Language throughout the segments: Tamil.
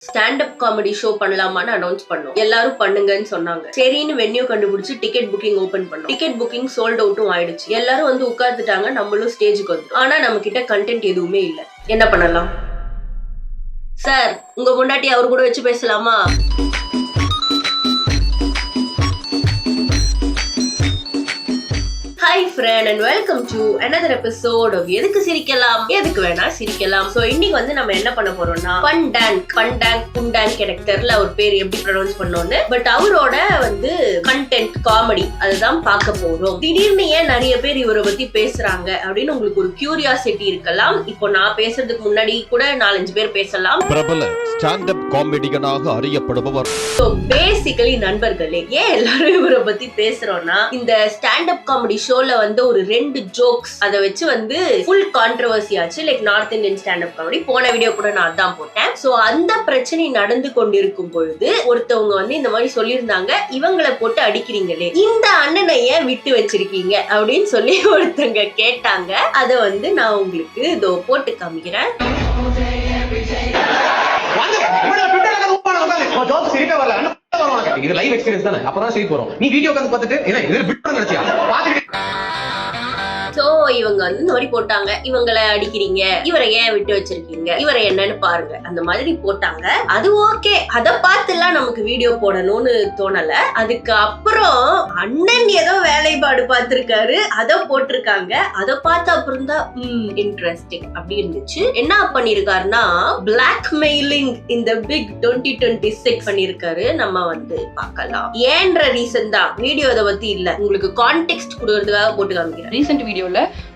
ஸ்டாண்டப் காமெடி ஷோ பண்ணலாமான்னு அனௌன்ஸ் பண்ணோம். எல்லாரும் பண்ணுங்கன்னு சொன்னாங்க. சரின்னு வென்யூ கண்டுபிடிச்சு டிக்கெட் புக்கிங் ஓபன் பண்ணோம். டிக்கெட் புக்கிங் சோல்ட் அவுட்டும் ஆயிடுச்சு. எல்லாரும் வந்து உட்கார்ந்துட்டாங்க. நம்மளும் ஸ்டேஜுக்கு வந்து, ஆனா நம்ம கிட்ட கண்டென்ட் எதுவுமே இல்ல. என்ன பண்ணலாம் சார்? உங்க முன்னாடி அவரு கூட வச்சு பேசலாமா? Hi friend and welcome to another episode of எதுக்கு சிரிக்கலாம் எதுக்கு வேணா சிரிக்கலாம். சோ இன்னைக்கு வந்து நம்ம என்ன பண்ண போறோம்னா பண்டாங் எனக்கு தெரியல அவர் பேர் எப்படி ப்ரொனவுன்ஸ் பண்ணோம்னு, பட் அவரோட வந்து கண்டென்ட் காமெடி அதுதான் பார்க்க போறோம். திடீர்னு ஏன் நிறைய பேர் இவரை பத்தி பேசுறாங்க அப்படின்னு உங்களுக்கு ஒரு கியூரியாசிட்டி இருக்கலாம். இப்போ நான் பேசுறதுக்கு முன்னாடி கூட 4-5 பேர் பேசலாம். பிரபல ஸ்டாண்டப் காமெடியனாக அறியப்படுபவர். சோ பேசிக்கலி நண்பர்களே, ஏன் எல்லாரும் இவரை பத்தி பேசுறோம்னா, இந்த ஸ்டாண்டப் காமெடி ஷோல வந்து ஒரு 2 ஜோக்ஸ் அதை வச்சு வந்து ஃபுல் கான்ட்ரோவர்சி ஆச்சு. Like North Indian standup comedy போன வீடியோ கூட நான் அதான் போட்டேன். சோ அந்த பிரச்சனை நடந்து கொண்டிருக்கும் பொழுது ஒருத்தவங்க வந்து இந்த மாதிரி சொல்லியிருந்தாங்க, இவங்களை போட்டு அடிக்கிறீங்களே, இந்த அண்ணனை ஏன் விட்டு வச்சிருக்கீங்க அப்படின்னு சொல்லி ஒருத்தவங்க கேட்டாங்க. அதை வந்து நான் உங்களுக்கு இதோ போட்டு காமிக்கிறேன். இது லைவ் எக்ஸ்பீரியன்ஸ் தானே, அப்பதான் சரி போறோம். நீ வீடியோ உட்கார்ந்து பார்த்துட்டு என்ன இதுல பிட் பண்ண நினைச்சியா பாத்துட்டு. சோ இவங்க வந்து இந்த மாதிரி போட்டாங்க, இவங்களை அடிக்கிறீங்க, இவரை ஏன் விட்டு வச்சிருக்கீங்க, இவரை என்னன்னு பாருங்க, அந்த மாதிரி போட்டாங்க. அது ஓகே, அத பார்த்துலாம் நமக்கு வீடியோ போடணும்னு தோணல. அதுக்கு அப்புறம் அண்ணன் ஏதோ வேலைப்பாடு பார்த்திருக்காரு, அத போட்டிருக்காங்க. அத பார்த்த அப்புறம் தான் இன்ட்ரெஸ்டிங் அப்படி இருந்துச்சு. என்ன பண்ணிருக்காருன்னா, பிளாக்மெயிலிங் இந்த பிக் 2026 பண்ணிருக்காரு. நம்ம வந்து பார்க்கலாம். ஏன்ற ரீசன் தான் வீடியோ அதை பத்தி இல்ல, உங்களுக்கு கான்டெக்ஸ்ட் கொடுக்கறதுக்காக போட்டு காமிக்கிறேன். ரீசெண்ட் வீடியோல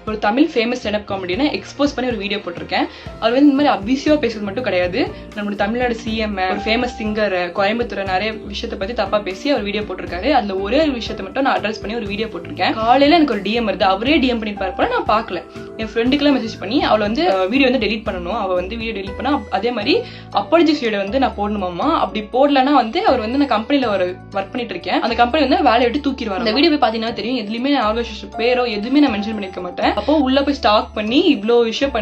ஒரு தமிழ் ஃபேமஸ் ஸ்டாண்டப் காமெடியனை எக்ஸ்போஸ் பண்ணி ஒரு வீடியோ போட்டிருக்கேன். அவர் வந்து இந்த மாதிரி அபியூசிவா பேசுறது மட்டும் கிடையாது, நம்மளுடைய தமிழ்நாடு சிஎம், ஒரு ஃபேமஸ் சிங்கர், கோயம்புத்தூர் நிறைய விஷயத்தை பத்தி தப்பா பேசி அவர் வீடியோ போட்டிருக்காரு. அதுல ஒரே ஒரு விஷயத்தை மட்டும் நான் அட்ரஸ் பண்ணி ஒரு வீடியோ போட்டிருக்கேன். காலையில எனக்கு ஒரு டிஎம் வருது, அவரே டிஎம் பண்ணிருப்பாரு போல, நான் பார்க்கல. என் ஃப்ரெண்டுக்குலாம் மெசேஜ் பண்ணி அவளை வந்து வீடியோ வந்து டெலிட் பண்ணணும், அவ வந்து வீடியோ டெலிட் பண்ணா அதே மாதிரி அப்பாலஜிஸ் வீடியோ வந்து நான் போடணுமாமா. அப்படி போடலன்னா வந்து அவர் வந்து நான் கம்பெனில ஒரு ஒர்க் பண்ணிட்டு இருக்கேன், அந்த கம்பெனி வந்து வேலையை விட்டு தூக்கிடுவாங்க. அந்த வீடியோ போய் பாத்தீங்கன்னா தெரியும், எதுலயுமே ஆர்கனைசேஷன் பேரோ எதுவுமே நான் மென்ஷன் பண்ணிருக்க மாட்டேன். அப்போ உள்ள போய் ஸ்டாக் பண்ணி இவ்வளோ விஷயம்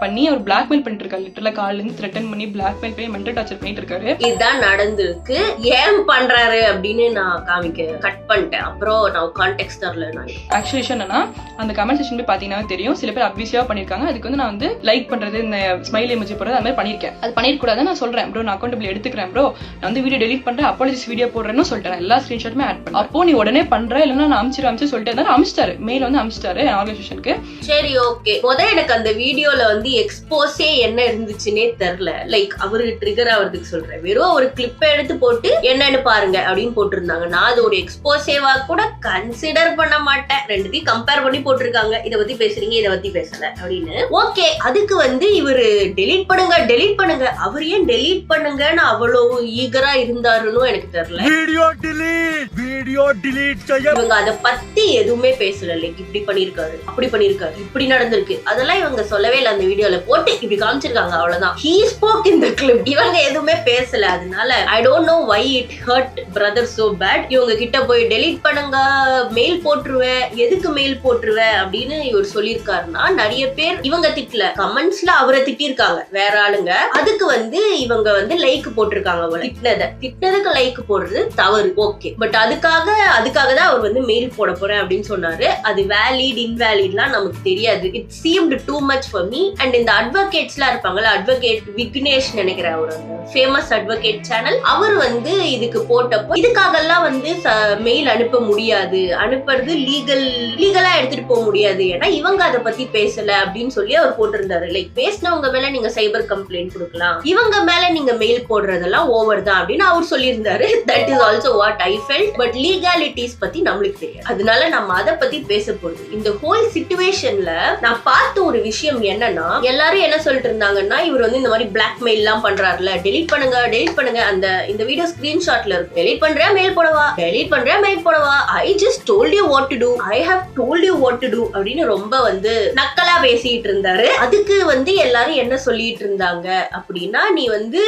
பண்ணி அவர் பிளாக்மெயில் பண்ணிட்டு இருக்காரு. லிட்டரலா கால்ல இருந்து த்ரெட்டன் பண்ணி பிளாக்மெயில் பண்ணி மென்டல் டார்ச்சர் பண்ணிட்டு இருக்காரு. இதுதான் நடந்திருக்கு. ஏன் பண்றாரு அப்படின்னு நான் கட் பண்ணிட்டேன். அப்புறம் நான் கான்டெக்ஸ்ட் தரல. நான் ஆக்சுவலி என்னன்னா, அந்த கமெண்ட் செக்ஷன் போய் பாத்தீங்கன்னா தெரியும், சில பேர் அபியூசிவா பண்ணிருக்காங்க. அதுக்கு வந்து நான் வந்து லைக் பண்றது, இந்த ஸ்மைல் எமோஜி போடுறது, அந்த மாதிரி பண்ணிருக்கேன். அது பண்ணிருக்கூடாது நான் சொல்றேன் ப்ரோ, நான் அக்கௌண்டபிள் எடுத்துக்கிறேன் ப்ரோ, நான் வந்து வீடியோ டெலிட் பண்றேன், அப்பாலஜிஸ் வீடியோ போடுறேன்னு சொல்லிட்டேன். எல்லா ஸ்கிரீன்ஷாட்டுமே ஆட் பண்ணேன். அப்போ நீ உடனே பண்ற, இல்லைன்னா நான் அமிச்சிட்டு சொல்லிட்டு இருந்தாரு. அமிச்சிட்டாரு, மெயில் வந்து அமிச்சிட்டாரு ஆர்கனைசேஷனுக்கு. சரி ஓகே. முதல்ல எனக்கு அந்த வீடியோல வந்து எக்ஸ்போஸே என்ன இருந்துச்சுன்னே தெரியல. லைக் அவருக்கு ட்ரிகர் ஆகிறதுக்கு சொல்றேன், வெறும் ஒரு கிளிப்பை எடுத்து போட்டு என்னன்னு பாருங்க அப்படின்னு போட்டிருந்தாங்க. நான் அது ஒரு எக்ஸ்போஸேவா கூட கன்சிடர் பண்ண மாட்டேன். ரெண்டுத்தையும் கம்பேர் பண்ணி போட்டிருக்காங்க, இதை பத்தி பேசுறீங்க, இதை பத்தி பேசல அப்படின்னு. ஓகே, அதுக்கு வந்து இவரு டெலீட் பண்ணுங்க, அவர் ஏன் டெலீட் பண்ணுங்கன்னு அவ்வளவு ஈகரா இருந்தாருன்னு எனக்கு தெரியல. வீடியோ டிலீட் செய்ய இவங்க அதை பத்தி எதுவுமே பேசல. லைக் இப்படி பண்ணிருக்காரு, அப்படி பண்ணிருக்காரு, இப்படி நடந்திருக்கு, அதெல்லாம் இவங்க சொல்லவே இல்லை. அந்த வீடியோல போட்டு இப்படி காமிச்சிருக்காங்க, அவ்வளவுதான். He spoke in the clip. இவங்க எதுவுமே பேசல. அதனால I don't know why it hurt brother so bad. இவங்க கிட்ட போய் டெலீட் பண்ணுங்க, மெயில் போட்டுருவேன், எதுக்கு மெயில் போட்டுருவேன் அப்படின்னு இவர் சொல்லியிருக்காருன்னா, நிறைய பேர் இவங்க திட்டல, கமெண்ட்ஸ்ல அவரை திட்டிருக்காங்க வேற ஆளுங்க. அதுக்கு வந்து இவங்க வந்து லைக் போட்டிருக்காங்க. திட்டினதுக்கு லைக் போடுறது தவறு, ஓகே. பட் அதுக்காக தான் அவர் வந்து மெயில் போட போறேன் அப்படின்னு சொன்னாரு. அது வேலிட் இன்வேலிட்லாம் நமக்கு தெரியாது. It seemed too much for me. And இந்த அட்வொகேட்ஸ்லாம் இருப்பாங்கல்ல, அட்வொகேட் விக்னேஷ் நினைக்கிறேன், அவர் ஃபேமஸ் அட்வொகேட் சேனல், அவர் வந்து இதுக்கு போட்டப்போ இதுக்காகலாம் வந்து மெயில் அனுப்ப முடியாது, அனுப்புறது லீகலா எடுத்துட்டு போக முடியாது, ஏன்னா இவங்க அதை பத்தி பேசல அப்படின்னு சொல்லி அவர் போட்டிருந்தாரு. லைக் பேசினவங்க மேல நீங்க சைபர் கம்ப்ளைண்ட் கொடுக்கலாம், இவங்க மேல நீங்க மெயில் போடுறதெல்லாம் ஓவர் தான் அப்படின்னு அவர் சொல்லியிருந்தாரு. That is also what I felt. But legalities பத்தி நம்மளுக்கு தெரியாது, அதனால நம்ம அதை பத்தி பேச போறது. இந்த ஹோல் சிச்சுவேஷன்ல நான் பார்த்த ஒரு விஷயம் என்னன்னா, எல்லாரும் என்ன சொல்லிட்டு இருந்தாங்கன்னா, இவர் வந்து இந்த மாதிரி பிளாக்மெயில் எல்லாம் பண்றாருல, டெலிட் பண்ணுங்க. அந்த இந்த வீடியோ ஸ்கிரீன்ஷாட்ல இருக்கு, டெலிட் பண்றேன் மெயில் போடவா, I just told you what to do, I have told you what to do அப்படின்னு ரொம்ப வந்து நக்கலா பேசிட்டு இருந்தாரு. அதுக்கு வந்து எல்லாரும் என்ன சொல்லிட்டு இருந்தாங்க அப்படின்னா, நீ வந்து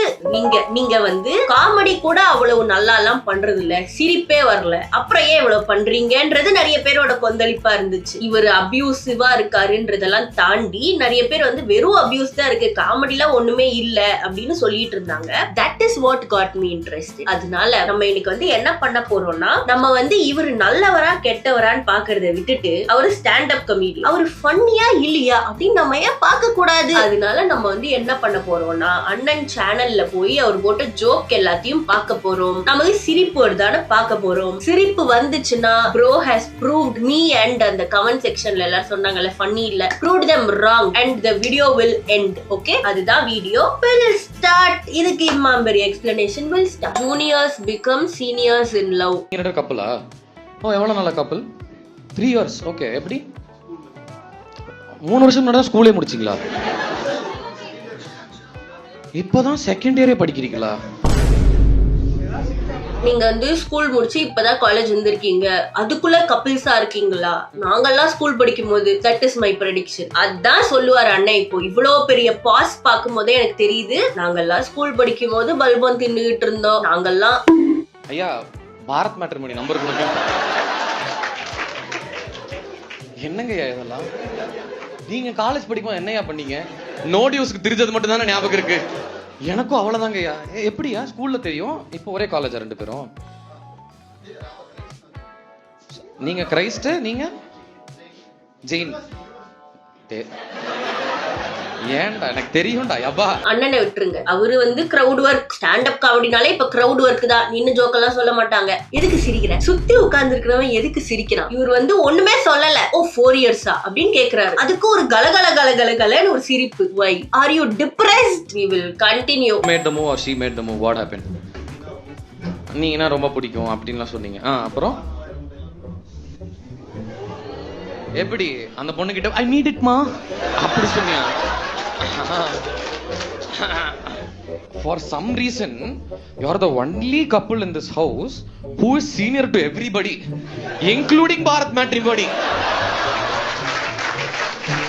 நீங்க வந்து காமெடி கூட அவ்வளவு நல்லா எல்லாம் பண்றது இல்ல, சிரிப்பே வரல, அப்புறம் ஏன் இவ்வளவு பண்றீங்கன்றது நிறைய பேரோட கொந்தளிப்பா இருந்துச்சு. இவர் அபியூசிவா இருக்காருன்றதெல்லாம் தாண்டி நிறைய பேர் வந்து வந்து வெறும் அபியூஸ் தான் இருக்கு, காமெடிலாம் ஒண்ணுமே இல்ல அப்படின்னு சொல்லிட்டு இருந்தாங்க. That is what got me interest. அதனால நம்ம இன்னைக்கு வந்து என்ன பண்ண போறோம்னா, நம்ம வந்து இவர் நல்லவரா கெட்டவரான்னு பாக்குறத விட்டுட்டு அவரு ஸ்டாண்ட் அப் கமெடி, அவரு ஃபன்னியா இல்லையா அப்படின்னு நம்ம ஏன் பார்க்க கூடாது. அதனால நம்ம வந்து என்ன பண்ண போறோம்னா, அண்ணன் சேனல்ல போய் அவர் போட்ட ஜோக் எல்லாத்தையும் பார்க்க போறோம். நமக்கு சிரிப்பு வருதான்னு பார்க்க போறோம். சிரிப்பு வந்துச்சுன்னா bro has proved me and அந்த கமெண்ட் செக்ஷன்ல எல்லாரும் சொன்னாங்கல்ல ஃபன்னி இல்ல, proved them wrong and the video will end. Okay, அதுதான் வீடியோ. will start. இதுக்கு இம்மாம்பரி explanation will start. Juniors become seniors in love. நீங்க கப்பலா? ஓ, எவ்வளவு நல்ல கப்பல்? 3 years. ஓகே. எப்படி 3 வருஷம் முன்னாடி ஸ்கூலே முடிச்சிங்களா? இப்போதான் செகண்ட் இயரே படிக்கிறீங்களா? நீங்க வந்து ஸ்கூல் முடிச்சு இப்பதான் காலேஜ் வந்திருக்கீங்க, அதுக்குள்ள கப்பிள்ஸா இருக்கீங்களா? நாங்கெல்லாம் ஸ்கூல் படிக்கும் போது தட் இஸ் மை ப்ரெடிக்ஷன். அதான் சொல்லுவாரு அண்ணன். இப்போ இவ்வளவு பெரிய பாஸ் பார்க்கும் போதே எனக்கு தெரியுது, நாங்கெல்லாம் ஸ்கூல் படிக்கும் போது பல்பம் தின்னுகிட்டு இருந்தோம். நாங்கெல்லாம் ஐயா பாரத் மேட்ரிமோனி நம்பர் கொடுங்க. என்னங்க இதெல்லாம்? நீங்க காலேஜ் படிக்கும்போது என்னையா பண்ணீங்க? நோ டியூஸ்க்கு தெரிஞ்சது மட்டும் தானே ஞாபகம் இருக்கு. எனக்கும் அவ்வளவுதாங்கய்யா. எப்படியா ஸ்கூல்ல தெரியும்? இப்போ ஒரே காலேஜா 2 பேரும்? நீங்க கிரைஸ்ட், நீங்க ஜெயின். ஏன்டா எனக்கு தெரியும்டா. யப்பா அண்ணனை விட்டுருங்க. அவரு வந்து கிரவுட் ஒர்க், ஸ்டாண்ட் அப் காமெடினாலே இப்ப கிரவுட் ஒர்க் தான். நின்னு ஜோக்கெல்லாம் சொல்ல மாட்டாங்க. எதுக்கு சிரிக்கிற? சுத்தி உட்கார்ந்து இருக்கிறவன் எதுக்கு சிரிக்கிறான்? இவர் வந்து ஒண்ணுமே சொல்லல. ஓ 4 இயர்ஸா அப்படின்னு கேக்குறாரு. அதுக்கு ஒரு கலகல கலகலன்னு ஒரு சிரிப்பு. Why are you depressed? We will continue. made the move or she made the move. What happened? நீங்கன்னா ரொம்ப பிடிக்கும் அப்படின்லாம் சொன்னீங்க. அப்புறம் எப்படி அந்த பொண்ணு கிட்ட ஐ நீட் இட் மா அப்படி சொன்னியா? For some reason you are the only couple in this house who is senior to everybody, including Bharat Matrimony.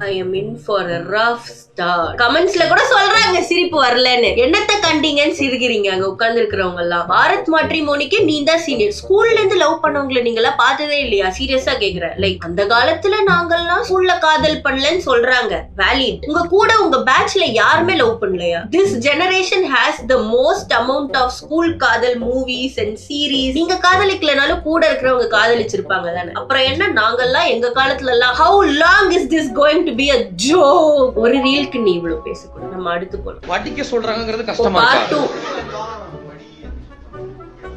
I am in for a rough start. கமெண்ட்ஸ்ல கூட சொல்றாங்க சிரிப்பு வரலன்னு. என்னத்த கண்டீங்கன்னு சிரிக்கிறீங்க அங்க உட்கார்ந்து இருக்கிறவங்க எல்லாம். பாரத் மேட்ரிமோனிக்கு நீ தான் சீனியர். ஸ்கூல்ல இருந்து லவ் பண்ணவங்களை நீங்க எல்லாம் பார்த்ததே இல்லையா? சீரியஸா கேக்குறேன். லைக் அந்த காலத்துல நாங்கெல்லாம் ஸ்கூல்ல காதல் பண்ணலன்னு சொல்றாங்க. வேலிட். உங்க கூட உங்க பேட்ச்ல யாருமே லவ் பண்ணலையா? This generation has the most amount of school காதல் மூவிஸ் and series. நீங்க காதலிக்கலனாலும் கூட இருக்கிறவங்க காதலிச்சிருப்பாங்க தானே. அப்புறம் என்ன நாங்கெல்லாம் எங்க காலத்துல எல்லாம் how long is this going to be a joke? ஒரு ரீலுக்கு நீ இவ்வளவு பேசக்கூடாது. நம்ம அடுத்து போலாம். படிக்க சொல்றாங்கங்கிறது கஷ்டமா இருக்கா?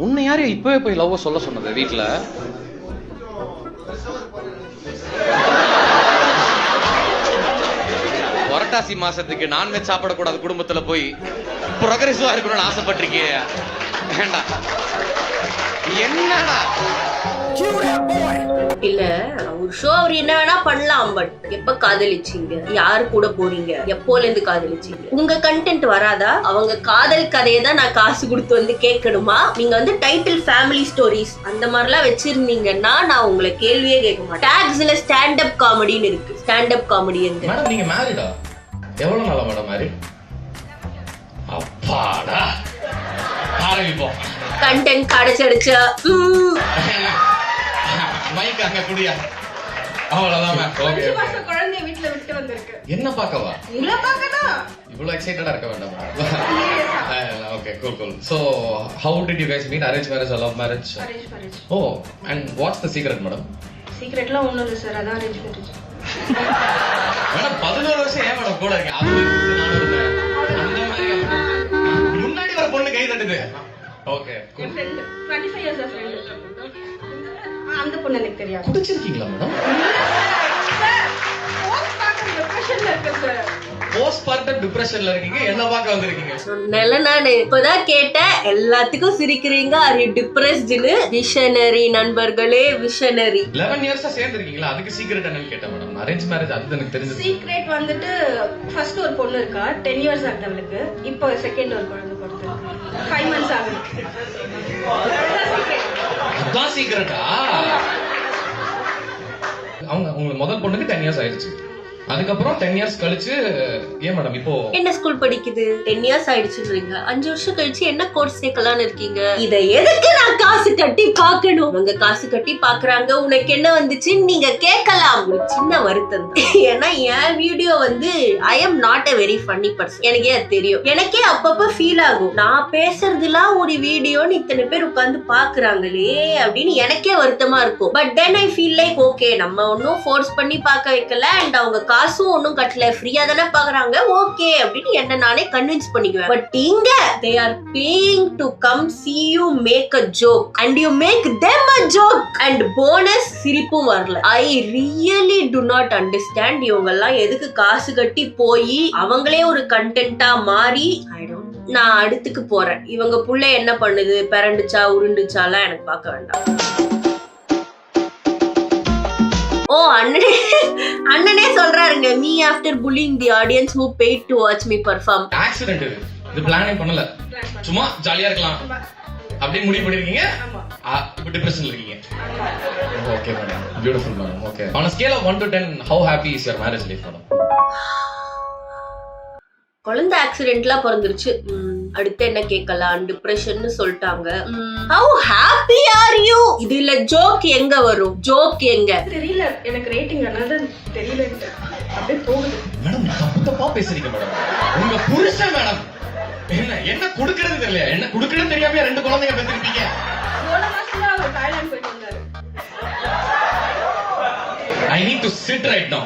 உன்னை யாரு இப்பவே போய் லவ் சொல்ல சொன்னது வீட்ல? புரட்டாசி மாசத்துக்கு நான்வெஜ் சாப்பிடக்கூடாது குடும்பத்துல போய் ப்ரோக்ரெசிவா இருக்கணும்னு ஆசைப்பட்டிருக்கே. வேண்டாம். என்னடா இல்ல ஒரு ஷோ அவர் என்ன வேணா பண்ணலாம். பட் எப்ப காதலிச்சீங்க? யாரு கூட போறீங்க? எப்போல இருந்து காதலிச்சீங்க? உங்க கண்டென்ட் வராதா? அவங்க காதல் கதையை தான் நான் காசு கொடுத்து வந்து கேட்கணுமா? நீங்க வந்து டைட்டில் ஃபேமிலி ஸ்டோரிஸ் அந்த மாதிரிலாம் வச்சிருந்தீங்கன்னா நான் உங்களை கேள்வியே கேட்க மாட்டேன். டாக்ஸ்ல ஸ்டாண்ட் அப் காமெடின்னு இருக்கு. ஸ்டாண்ட் அப் காமெடி எங்க? மேடம் நீங்க மேரிடா? எவ்வளவு நாளா மேடம் மேரிட்? அப்பாடா ஆரம்பிப்போம். கண்டென்ட் கிடைச்சிடுச்சு. மைக் அங்க குடியா? அவ்வளவுதான். Okay okay. குழந்தைய வீட்ல விட்டு வந்திருக்கு. என்ன பார்க்கவா? உங்களை பார்க்கணும். இவ்வளவு எக்ஸைட்டடா இருக்க வேண்டாம். Okay cool cool. So how did you guys meet? Arrange marriage or love marriage? Arrange marriage. Oh and what's the secret madam? சீக்ரெட்லாம் ஒண்ணும் இல்ல சார், அதான் அரேஞ்ச் மேரேஜ். மேடம் 11 வருஷம் ஏன் மேடம் கூட இருக்கீங்க? அது நானும் இருந்தேன். அந்த மாதிரி முன்னாடி வர பொண்ணு கை தட்டுது. Okay cool. 25 years of friend. அந்த பொண்ணு எனக்கு தெரியாது. குடிச்சிருக்கீங்களா மேடம்? போஸ்ட்மார்ட்டம் டிப்ரஷன்ல இருக்கீங்க, என்ன பார்க்க வந்திருக்கீங்க? சொன்னேன்ல நானு. இப்பதான் கேட்டேன், எல்லாத்துக்கும் சிரிக்கிறீங்க. ஆர் யூ டிப்ரெஸ்ட்னு? விஷனரி நண்பர்களே, விஷனரி. 11 இயர்ஸா சேர்ந்து இருக்கீங்களா? அதுக்கு சீக்ரெட் என்னன்னு கேட்டேன் மேடம். அரேஞ்ச் மேரேஜ் அது எனக்கு தெரிஞ்சது. சீக்ரெட் வந்துட்டு ஃபர்ஸ்ட் ஒரு பொண்ணு இருக்கா, 10 இயர்ஸ் ஆகுது அவளுக்கு. இப்போ செகண்ட் ஒரு குழந்தை பிறந்திருக்கு, 5 months ஆகுது. அதான் சீக்ரெட்டா? அவங்க உங்களுக்கு முதல் பொண்ணுக்கு 10 இயர்ஸ் ஆயிடுச்சு. அதுக்கப்புறம் 10 இயர்ஸ் கழிச்சு ஏன் மேடம் இப்போ என்ன ஸ்கூல் படிக்குது? 10 இயர்ஸ் ஆயிடுச்சுன்றீங்க. 5 வருஷம் கழிச்சு என்ன கோர்ஸ் சேர்க்கலாம்னு இருக்கீங்க? இதை எதுக்கு நான் காசு கட்டி பார்க்கணும்? அவங்க காசு கட்டி பாக்குறாங்க, உனக்கு என்ன வந்துச்சுன்னு நீங்க கேட்கலாம். ஒரு சின்ன வருத்தம் தான். ஏன்னா என் வீடியோ வந்து I am not a very funny person. எனக்கே அது தெரியும். எனக்கே அப்பப்ப ஃபீல் ஆகும், நான் பேசுறதுலாம் ஒரு வீடியோன்னு இத்தனை பேர் உட்கார்ந்து பாக்குறாங்களே அப்படின்னு எனக்கே வருத்தமா இருக்கும். But then I feel like okay, நம்ம ஒன்னும் ஃபோர்ஸ் பண்ணி பார்க்க வைக்கல அண்ட் அவங்க காசும் ஒன்னும் கட்டல, ஃப்ரீயா தானே பாக்குறாங்க, ஓகே அப்படின்னு என்ன நானே கன்வின்ஸ் பண்ணிக்குவேன். பட் இங்க they are paying to come see you make a joke and you make them a joke and bonus சிரிப்பும் வரல. I really do not understand இவங்க எல்லாம் எதுக்கு காசு கட்டி போய் அவங்களே ஒரு கண்டென்ட்டா மாறி நான் அடுத்துக்கு போறேன். இவங்க புள்ள என்ன பண்ணுது, பிறண்டுச்சா உருண்டுச்சாலாம் எனக்கு பார்க்க வேண்டாம். ஓ அண்ணனே சொல்றாருங்க, me after bullying the audience who paid to watch me perform. Accident இது பிளானே பண்ணல, சும்மா ஜாலியா இருக்கலாம் அப்படி முடிவு பண்ணிருக்கீங்க. டிப்ரெஷன்ல இருக்கீங்க. Okay madam, beautiful madam. Okay, on a scale of 1 to 10 how happy is your marriage life madam? குழந்தை ஆக்சிடென்ட்லாம் பிறந்துருச்சு, அடுத்து என்ன கேட்கலாம், டிப்ரெஷன் சொல்லிட்டாங்க. how happy are you? இதுல ஜோக் எங்க வரும்? ஜோக் எங்க தெரியல எனக்கு, ரேட்டிங் அனது தெரியல, அப்படியே போகுது. மேடம் தப்பா பேசுறீங்க மேடம். உங்க புருஷன் மேடம் என்ன கொடுக்கறது தெரியல, என்ன கொடுக்கறது தெரியாம 2 குழந்தைங்க பெற்றிருக்கீங்க. போன மாசம் அவர் தாய்லாந்து போயிட்டு வந்தாரு. I need to sit right now.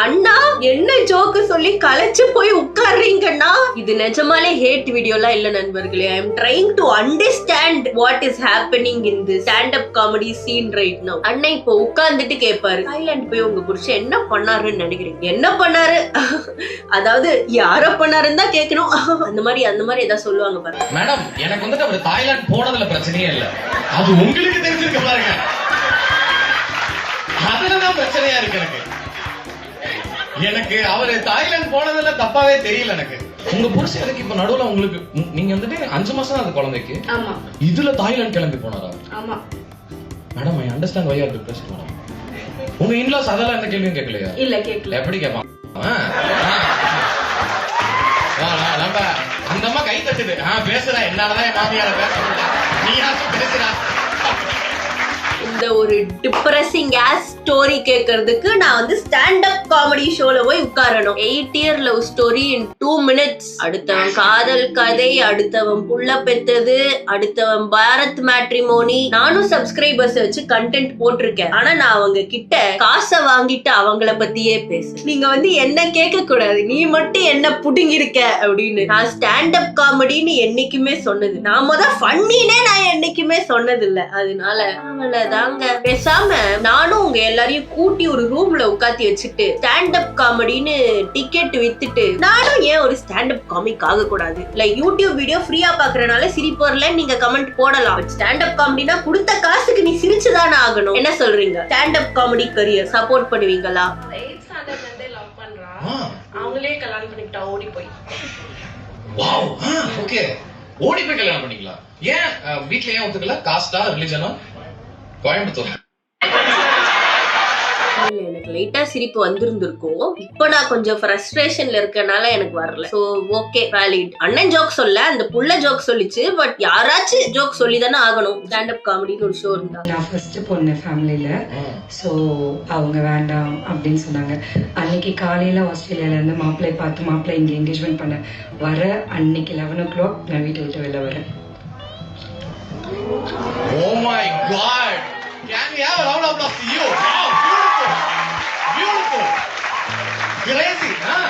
அண்ணா என்ன ஜோக்கு சொல்லி களைச்சு போய் உட்கார்றீங்கன்னா இது நிஜமாலே ஹேட் வீடியோலாம் இல்ல நண்பர்களே. I am trying to understand what is happening in the stand up comedy scene right now. அண்ணா இப்போ உட்கார்ந்துட்டு கேட்பாரு, தாய்லாந்து போய் உங்க புருஷன் என்ன பண்ணாருன்னு நினைக்கிறீங்க? என்ன பண்ணாரு, அதாவது யார பண்ணாருன்னு தான் கேட்கணும். அந்த மாதிரி ஏதாவது சொல்லுவாங்க பாருங்க. மேடம் எனக்கு வந்துட்டு அவர் தாய்லாந்து போனதுல பிரச்சனையே இல்ல, அது உங்களுக்கு தெரிஞ்சிருக்க பாருங்க, அதுலதான் பிரச்சனையா இருக்கு. எனக்கு அவரு தாய்லாந்து போனதுல தப்பாவே தெரியல எனக்கு. உங்க புருஷனுக்கு இப்ப நடுவுல உங்களுக்கு நீங்க வந்துட்டு 5 மாசம் தான் அந்த குழந்தைக்கு. ஆமா. இதுல தாய்லாந்து கிளம்பி போனாரா? ஆமா. Madam I understand why you are depressed madam. உங்க இன்லாஸ் அதெல்லாம் என்ன கேள்வியும் கேட்கலையா? இல்ல கேட்கல. எப்படி கேட்பான்? நம்ம அந்த அம்மா கை தட்டுது, பேசுறா, என்னாலதான் என் மாமியார பேச முடியல, நீயாச்சும் பேசுறா. இந்த ஒரு டிப்ரெசிங் ஆஸ் ஸ்டோரி கேட்கறதுக்கு நான் வந்து ஸ்டாண்ட் அப் காமெடி ஷோல போய் உட்காரணும். 8 இயர் லவ் ஸ்டோரி இன் 2 minutes. அடுத்தவன் காதல் கதை, அடுத்தவன் புள்ள பெத்தது, அடுத்தவன் பாரத் மேட்ரிமோனி. நானும் சப்ஸ்கிரைபர்ஸ் வச்சு கண்டென்ட் போட்டிருக்கேன். ஆனா நான் அவங்க கிட்ட காசை வாங்கிட்டு அவங்கள பத்தியே பேச. நீங்க வந்து என்ன கேட்க கூடாது, நீ மட்டும் என்ன புடுங்கிருக்க அப்படின்னு. நான் ஸ்டாண்ட் அப் காமெடின்னு என்னைக்குமே சொன்னது, நான் ஃபன்னினே நான் என்னைக்குமே சொன்னது இல்ல. அதனால அவ்வளவுதாங்க. பேசாம நானும் உங்க எல்லாரையும் கூட்டி ஒரு ரூம்ல உட்காத்தி வச்சுட்டு ஸ்டாண்ட் அப் காமெடின்னு டிக்கெட் வித்துட்டு நானும் ஏன் ஒரு ஸ்டாண்ட் அப் காமிக் ஆக கூடாது? லைக் யூடியூப் வீடியோ ஃப்ரீயா பாக்குறதுனால சிரிப்பு வரல நீங்க கமெண்ட் போடலாம். ஸ்டாண்ட் அப் காமெடினா கொடுத்த காசுக்கு நீ சிரிச்சுதானே ஆகணும். என்ன சொல்றீங்க? Stand up comedy career support பண்ணுவீங்களா? 8th ஸ்டாண்டர்ட்ல இருந்தே லவ் பண்றா, அவங்களே கல்யாணம் பண்ணிட்டா ஓடி போய். வாவ், ஓகே, ஓடி போய் கல்யாணம் பண்ணிக்கலாம். ஏன் வீட்ல ஏன் ஒத்துக்கல? காஸ்டா, ரிலிஜனா? கோயம்புத்தூர். எனக்கு லைட்டா சிரிப்பு வந்திருந்திருக்கும். இப்ப நான் கொஞ்சம் ஃப்ரஸ்ட்ரேஷன்ல இருக்கனால எனக்கு வரல. So okay, valid. அண்ணன் ஜோக் சொல்ல, அந்த புள்ள ஜோக் சொல்லிச்சு. பட் யாராச்சும் ஜோக் சொல்லி தானே ஆகணும். ஸ்டாண்ட் அப் காமெடின்னு ஒரு ஷோ இருந்தா. நான் ஃபர்ஸ்ட் பொண்ணு ஃபேமிலியில. ஸோ அவங்க வேண்டாம் அப்படின்னு சொன்னாங்க. அன்னைக்கு காலையில ஆஸ்திரேலியால இருந்து மாப்பிள்ளை பார்த்து மாப்பிள்ளை இங்க என்கேஜ்மெண்ட் பண்ண வர அன்னைக்கு 11 o'clock நான் வீட்டை விட்டு வெளில வரேன். Oh my God! Can we have a round of applause to you? Wow, beautiful, crazy, huh?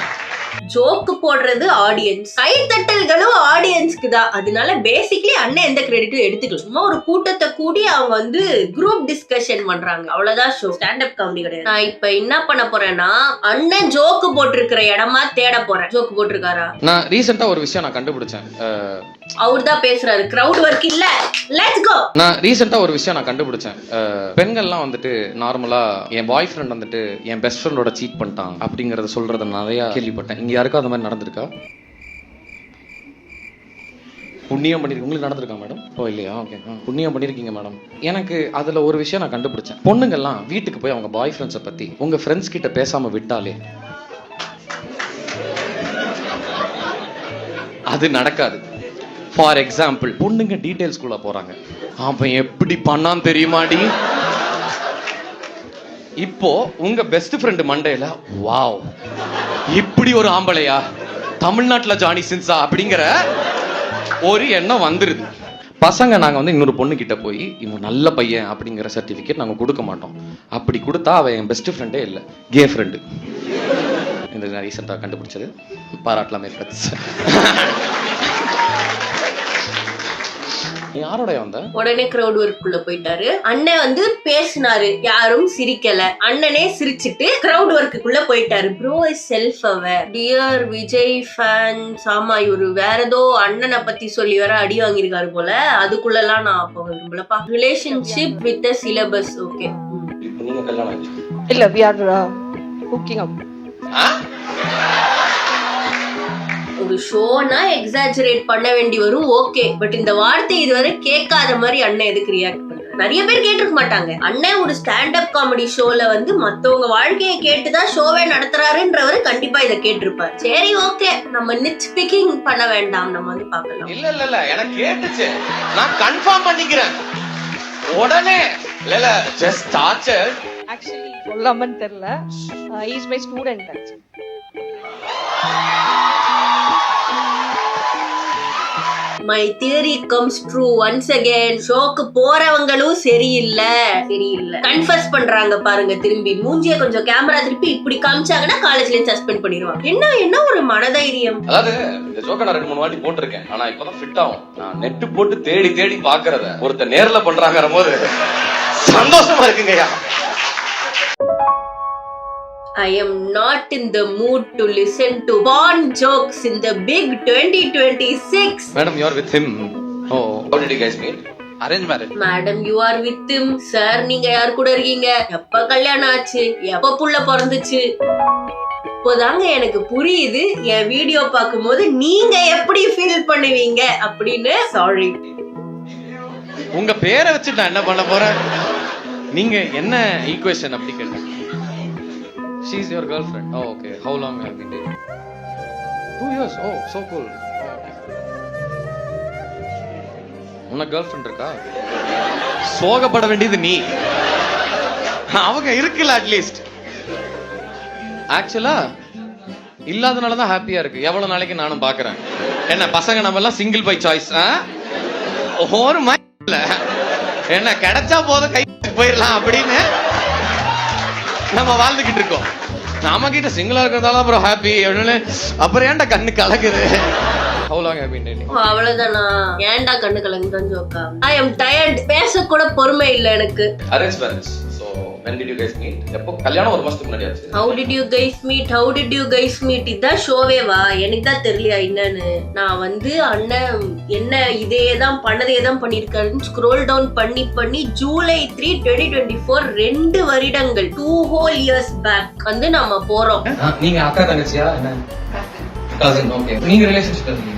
Joke போடுறது ஆடியன்ஸ், கைத்தட்டல்களும் ஆடியன்ஸ்க்கு தான். அதனால பேசிக்கலி அண்ணன் எந்த கிரெடிட்டும் எடுத்துக்கல. சும்மா ஒரு கூட்டத்தை கூடி அவங்க வந்து குரூப் டிஸ்கஷன் பண்றாங்க, அவ்வளவுதான் ஷோ. ஸ்டாண்ட் அப் காமெடி கிடையாது. நான் இப்ப என்ன பண்ண போறேன்னா அண்ணன் ஜோக்கு போட்டிருக்கிற இடமா தேட போறேன். ஜோக்கு போட்டிருக்காரா? நான் ரீசெண்டா ஒரு விஷயம் நான் கண்டுபிடிச்சேன். அவர் தான் பேசுறாரு, கிரவுட் ஒர்க் இல்ல. Let's go. நான் ரீசெண்டா ஒரு விஷயம் நான் கண்டுபிடிச்சேன். பெண்கள்லாம் வந்துட்டு நார்மலா என் பாய் ஃப்ரெண்ட் வந்துட்டு என் பெஸ்ட் ஃப்ரெண்டோட சீட் பண்ணிட்டான் அப்படிங்கறத சொல்றத நிறைய கேள்விப்பட்டேன். இங்க யாருக்கும் அந்த மாதிரி நடந்திருக்கா? புண்ணியம் பண்ணிருக்கீங்க. உங்களுக்கு நடந்திருக்கா மேடம்? ஓ இல்லையா, ஓகே. புண்ணியம் பண்ணிருக்கீங்க மேடம். எனக்கு அதுல ஒரு விஷயம் நான் கண்டுபிடிச்சேன். பொண்ணுங்கெல்லாம் வீட்டுக்கு போய் அவங்க பாய் ஃப்ரெண்ட்ஸை பத்தி உங்க ஃப்ரெண்ட்ஸ் கிட்ட பேசாம விட்டாலே அது நடக்காது. ஃபார் எக்ஸாம்பிள், பொண்ணுங்க டீடைல்ஸ்குள்ள போறாங்க. அவன் எப்படி பண்ணான்னு தெரியுமாடி? இப்போ உங்க பெஸ்ட் ஃப்ரெண்ட் மண்டையில வாவ் இப்படி ஒரு ஆம்பளையா, தமிழ்நாட்டுல ஜானி சின்ஸா அப்படிங்கிற ஒரு எண்ணம் வந்துருது. பசங்க நாங்க வந்து இன்னொரு பொண்ணு கிட்ட போய் இவன் நல்ல பையன் அப்படிங்கிற சர்டிபிகேட் நாங்க கொடுக்க மாட்டோம். அப்படி கொடுத்தா அவன் என் பெஸ்ட் ஃப்ரெண்டே இல்லை, கே ஃப்ரெண்டு. இந்த நான் ரீசெண்டாக கண்டுபிடிச்சது, பாராட்டலாமே ஃப்ரெண்ட்ஸ். யாரோட வந்த உடனே கிரவுட் ஒர்க்குள்ள போயிட்டாரு. அண்ணன் வந்து பேசினாரு, யாரும் சிரிக்கல. அண்ணனே சிரிச்சிட்டு கிரவுட் ஒர்க்குள்ள போயிட்டாரு. Bro is self aware. Dear Vijay fans. ஆமா, இவரு வேற ஏதோ அண்ணனை பத்தி சொல்லி வர அடி வாங்கியிருக்காரு போல. அதுக்குள்ளலாம் நான் அப்ப விரும்பலப்பா. Relationship with syllabus. ஓகே. நீங்க கல்யாணம் ஆயிடுச்சு? இல்ல, we are hooking up. ஒரு ஷோனா எக்ஸாஜரேட் பண்ண வேண்டி வரும், ஓகே. பட் இந்த வார்த்தை இதுவரை கேட்காத மாதிரி அண்ணன் எதுக்கு ரியாக்ட் பண்ற? நிறைய பேர் கேட்டிருக்க மாட்டாங்க. அண்ணன் ஒரு ஸ்டாண்ட் அப் காமெடி ஷோல வந்து மத்தவங்க வாழ்க்கையை கேட்டுதான் ஷோவே நடத்துறாருன்றவரு கண்டிப்பா இதை கேட்டிருப்பாரு. சரி, ஓகே, நம்ம நிச் பிக்கிங் பண்ண வேண்டாம், நம்ம வந்து பார்க்கலாம். இல்ல இல்ல இல்ல, எனக்கு கேட்டுச்சு, நான் கன்ஃபார்ம் பண்ணிக்கிறேன் உடனே. இல்ல இல்ல, ஜஸ்ட் டார்ச்சர். Actually சொல்லாமன்னு தெரியல, he is my student actually. My theory comes true once again. ஷோக்கு போறவங்களும் சரியில்லை. கன்ஃபஸ் பண்றாங்க பாருங்க. திரும்பி மூஞ்சிய கொஞ்சம் கேமரா திருப்பி இப்படி காமிச்சாங்கன்னா காலேஜ்ல சஸ்பெண்ட் பண்ணிடுவாங்க. என்ன ஒரு மனதைரியம். அதாவது இந்த ஜோக்க நான் 2-3 வாட்டி போட்டிருக்கேன், ஆனா இப்பதான் ஃபிட் ஆகும். நான் நெட் போட்டு தேடி தேடி பாக்குறத ஒருத்த நேர்ல பண்றாங்கிற போது சந்தோஷமா இருக்குங்கய்யா. I am not in the mood to listen to porn jokes in the big 2026. Madam, you are with him. Oh, how did you guys meet? Arranged marriage. Madam, you are with him. Sir, நீங்க யார் கூட இருக்கீங்க? எப்ப கல்யாணம் ஆச்சு? எப்ப புள்ள பிறந்துச்சு? இப்போதாங்க எனக்கு புரியுது என் வீடியோ பார்க்கும்போது நீங்க எப்படி ஃபீல் பண்ணுவீங்க அப்படின்னு. சாரி. உங்க பேரை வச்சு நான் என்ன பண்ண போறேன்? நீங்க என்ன ஈக்குவேஷன் அப்படி கேட்டேன். She is your girlfriend. Oh, okay. How long have you been dating? 2 years. Oh, so cool. Oh, okay. உனக்கு girlfriend இருக்கா? சோகப்பட வேண்டியது நீ. அவங்க இருக்குல்ல அட்லீஸ்ட். ஆக்சுவலா இல்லாதனால தான் ஹாப்பியா இருக்கு. எவ்வளவு நாளைக்கு நானும் பாக்குறேன். என்ன பசங்க நம்ம எல்லாம் சிங்கிள் பை சாய்ஸ். ஒரு இல்ல என்ன கிடைச்சா போதும் கை போயிடலாம் அப்படின்னு நம்ம வாழ்ந்துகிட்டு இருக்கோம். நம்ம கிட்ட சிங்கிளா இருக்கிறதால அப்புறம் ஹாப்பி அப்படின்னு அப்புறம் ஏன்டா கண்ணு கலக்குது? How long have you been dating? அவ்வளவுதானா? ஏன்டா கண்ணு கலங்குதான் ஜோக்கா? I am tired. பேச கூட பொறுமை இல்ல எனக்கு. Arranged marriage. So when did you guys meet? எப்போ கல்யாணம்? ஒரு மாசத்துக்கு முன்னாடி ஆச்சு. How did you guys meet? How did you guys meet? இதான் ஷோவே வா. எனக்கு தான் தெரியலையா என்னன்னு. நான் வந்து அண்ணன் என்ன இதேதான் பண்ணதேதான் பண்ணிருக்காருன்னு ஸ்க்ரோல் டவுன் பண்ணி ஜூலை 3, 2024 2 வருடங்கள் 2 whole years பேக் வந்து நாம போறோம். நீங்க அக்கா தங்கச்சியா? என்ன கசின்? ஓகே. நீங்க ரிலேஷன்ஷிப்ல இருக்கீங்க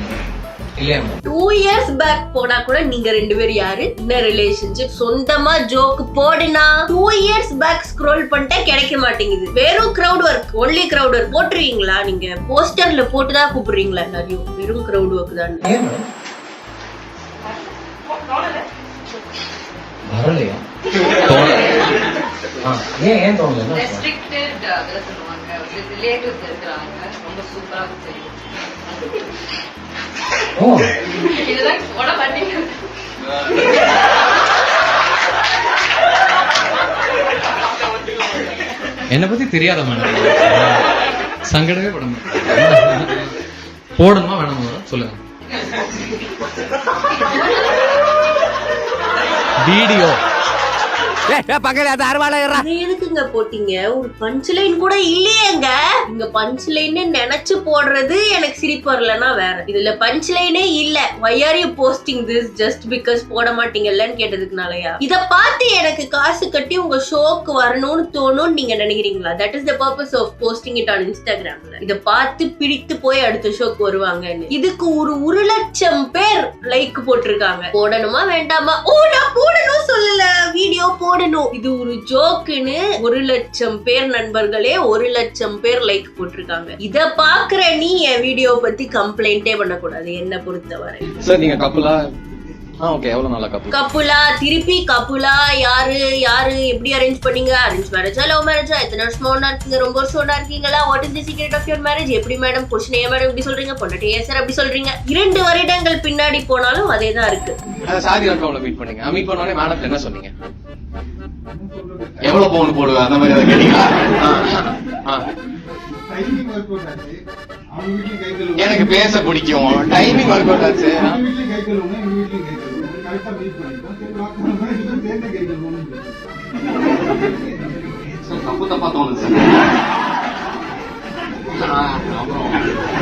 இல்லையா? 2 years பேக் போனா கூட நீங்க 2 பேரும் யாரு? என்ன ரிலேஷன்ஷிப்? சொந்தமா ஜோக் போடுனா 2 years பேக் ஸ்க்ரோல் பண்ணிட்டா கிடைக்க மாட்டேங்குது. வெறும் crowd work, only crowd work போட்டுருவீங்களா? நீங்க போஸ்டர்ல போட்டுதான் கூப்பிடுறீங்களா எல்லாரையும்? வெறும் கிரவுட் ஒர்க் தான். வரலையா? ஏன் தோணல? ரெஸ்ட்ரிக்டட் அதெல்லாம் சொல்லுவாங்க. ரிலேட்டிவ்ஸ் இருக்கிறாங்க, ரொம்ப சூப்பரா தெரியும். ஓ, இதெல்லாம் போட மாட்டீங்க. என்னை பத்தி தெரியாத மேடம், சங்கடமே பட மாட்டேன். போடணுமா வேணாமா சொல்லுங்க. வீடியோ எதுக்குங்க போட்டீங்க? ஒரு பஞ்ச் லைன் கூட இல்லையேங்க. இங்க பஞ்ச் லைன் நினைச்சு போடுறது எனக்கு சிரிப்பு வரலன்னா வேற. இதுல பஞ்ச் லைனே இல்ல. why are you posting this just because போட மாட்டீங்கல்லன்னு கேட்டதுக்குனாலயா? இத பார்த்து எனக்கு காசு கட்டி உங்க ஷோக்கு வரணும்னு தோணும்னு நீங்க நினைக்கிறீங்களா? that is the purpose of posting it on Instagramல. இத பார்த்து பிடித்து போய் அடுத்த ஷோக்கு வருவாங்கன்னு. இதுக்கு ஒரு லட்சம் பேர் லைக் போட்டிருக்காங்க. போடணுமா வேண்டாமா? நான் போடணும் சொல்லல, வீடியோ போடணும். இது ஒரு ஜோக்குன்னு 1 லட்சம் பேர் நண்பர்களே 1 லட்சம் பேர் லைக் போட்டிருக்காங்க. இத பாக்குற நீ என் வீடியோ பத்தி கம்ப்ளைண்டே பண்ணக்கூடாது என்ன பொறுத்தவரை. சார் நீங்க கப்புலா? ஓகே, எவ்வளவு நாளா கப்புல்? கப்புலா திருப்பி கப்புலா யாரு எப்படி அரேஞ்ச் பண்ணீங்க? அரேஞ்ச் மேரேஜா லவ் மேரேஜா? எத்தனை வருஷமா ஒண்ணா இருக்கீங்க? ரொம்ப வருஷம் ஒண்ணா இருக்கீங்களா? What is the secret of your marriage? எப்படி மேடம் புருஷனையே மேடம் இப்படி சொல்றீங்க, பொண்டாட்டியே சார் அப்படி சொல்றீங்க? 2 வருடங்கள் பின்னாடி போனாலும் அதே தான் இருக்கு. சாதி அக்காவுல மீட் பண்ணீங்க. மீட் பண்ணோடனே மேடம் என்ன சொன்னீங்க? எவ்வளவு பவுன் போடுவ அந்த மாதிரி ஏதாவது கேட்டீங்களா? எனக்கு பேச பிடிக்கும், டைமிங் ஒர்க் அவுட் ஆச்சு. தப்பு தப்பா தோணுது சார்.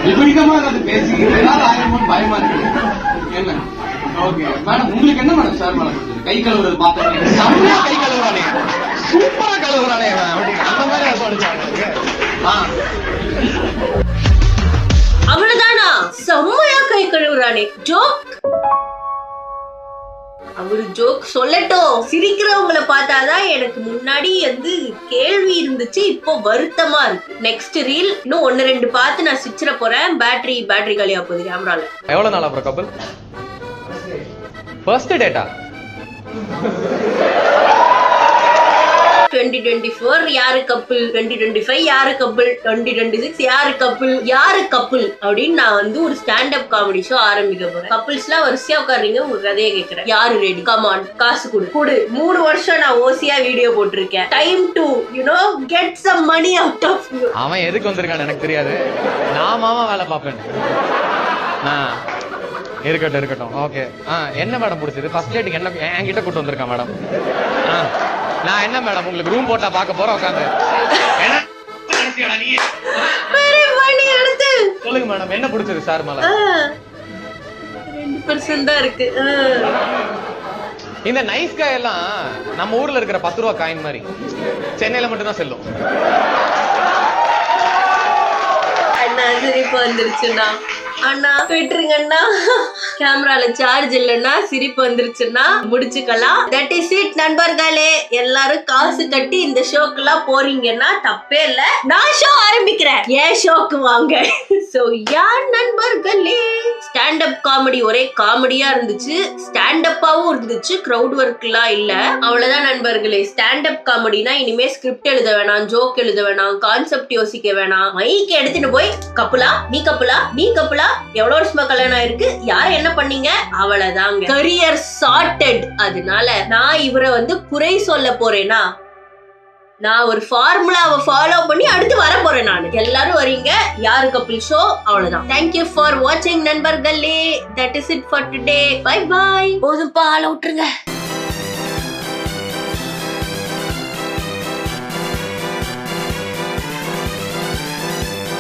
விபரீதமா அது பேசிக்கிட்டு ஆயிரம் பயமா இருக்கு. என்ன ஓகே மேடம், உங்களுக்கு என்ன மேடம் சார் மேடம் கை கழுவுறது பார்த்தேன். செம்மையா கை கழுவுறானே, சூப்பரா கழுவுறானே அந்த மாதிரி அவ்வளவுதானா? செம்மையா கை கழுவுறானே. ஜோக் அவரு ஜோக் சொல்லட்டும். சிரிக்கிறவங்களை பார்த்தாதான் எனக்கு முன்னாடி கேள்வி இருந்துச்சு, இப்போ வருத்தமா இருக்கு. நெக்ஸ்ட் ரீல் இன்னும் 1-2 பார்த்து நான் சிரிச்சிட போறேன். பேட்டரி காலியா போகுது கேமரால. எவ்வளவு நாள் அப்புறம் கப்பல்? ஃபர்ஸ்ட் டேட்டா 2024 யாரு கப்பிள், 2025 யாரு கப்பிள், 2026 யாரு கப்பிள் அப்படின்னு நான் ஒரு ஸ்டாண்ட் அப் காமெடி ஷோ ஆரம்பிக்க போறேன். கப்பிள்ஸ் எல்லாம் வரிசையா உட்காருங்க, உங்க கதையை கேட்கிறேன். யாரு ரெடி? கமான், காசு கொடு. 3 வருஷம் நான் ஓசியா வீடியோ போட்டிருக்கேன். Time to get some money out of you. அவன் எதுக்கு வந்திருக்கான்னு எனக்கு தெரியாது. நான் மாமா வேலை பார்ப்பேன். இருக்கட்டும். ஓகே, என்ன மேடம் பிடிச்சது? ஃபர்ஸ்ட் டேட்டுக்கு என்ன என்கிட்ட கூட்டு வந்திருக்கேன் மேடம். நான் என்ன மேடம் உங்களுக்கு ரூம் போட்டா பார்க்க போறேன் உட்காந்து. சொல்லுங்க மேடம், என்ன பிடிச்சது சார் மேல? 2% தான் இருக்கு. இந்த நைஸ் காய் எல்லாம் நம்ம ஊர்ல இருக்கிற 10 ரூபா காயின் மாதிரி சென்னையில மட்டும் தான் செல்லும். அண்ணா சிரிப்பு வந்துருச்சுண்ணா. அண்ணா விட்டுருங்கண்ணா. கேமரால சார்ஜ் இல்லைன்னா சிரிப்பு வந்துருச்சுன்னா முடிச்சுக்கலாம். தட் இஸ் இட் நண்பர்களே. எல்லாரும் காசு கட்டி இந்த ஷோக்கெல்லாம் போறீங்கன்னா தப்பே இல்ல. நான் ஷோ ஆரம்பிக்கிறேன், ஏன் ஷோக்கு வாங்க. சோ யார் நண்பர்களே, ஸ்டாண்ட் அப் காமெடி ஒரே காமெடியா இருந்துச்சு, ஸ்டாண்ட் அப்பாவும் இருந்துச்சு, கிரவுட் ஒர்க் எல்லாம் இல்ல. அவ்வளவுதான் நண்பர்களே. ஸ்டாண்ட் அப் காமெடினா இனிமே ஸ்கிரிப்ட் எழுத வேணாம், ஜோக் எழுத வேணாம், கான்செப்ட் யோசிக்க வேணாம். மைக் எடுத்துட்டு போய் கப்புலா நீ கப்புலா எவ்வளவு வருஷமா கல்யாணம் ஆயிருக்கு, யார என்ன பண்ணீங்க, அவ்வளவுதாங்க. Career started. அதனால நான் இவரை குறை சொல்ல போறேனா? நான் ஒரு ஃபார்முலாவை ஃபாலோ பண்ணி அடுத்து வர போறேன் நான். எல்லாரும் வரீங்க, யாரு கப்பிள் ஷோ. அவ்வளவுதான். தேங்க்யூ ஃபார் வாட்சிங் நண்பர்களே. That is it for today. Bye bye. போதும், பால விட்டுருங்க.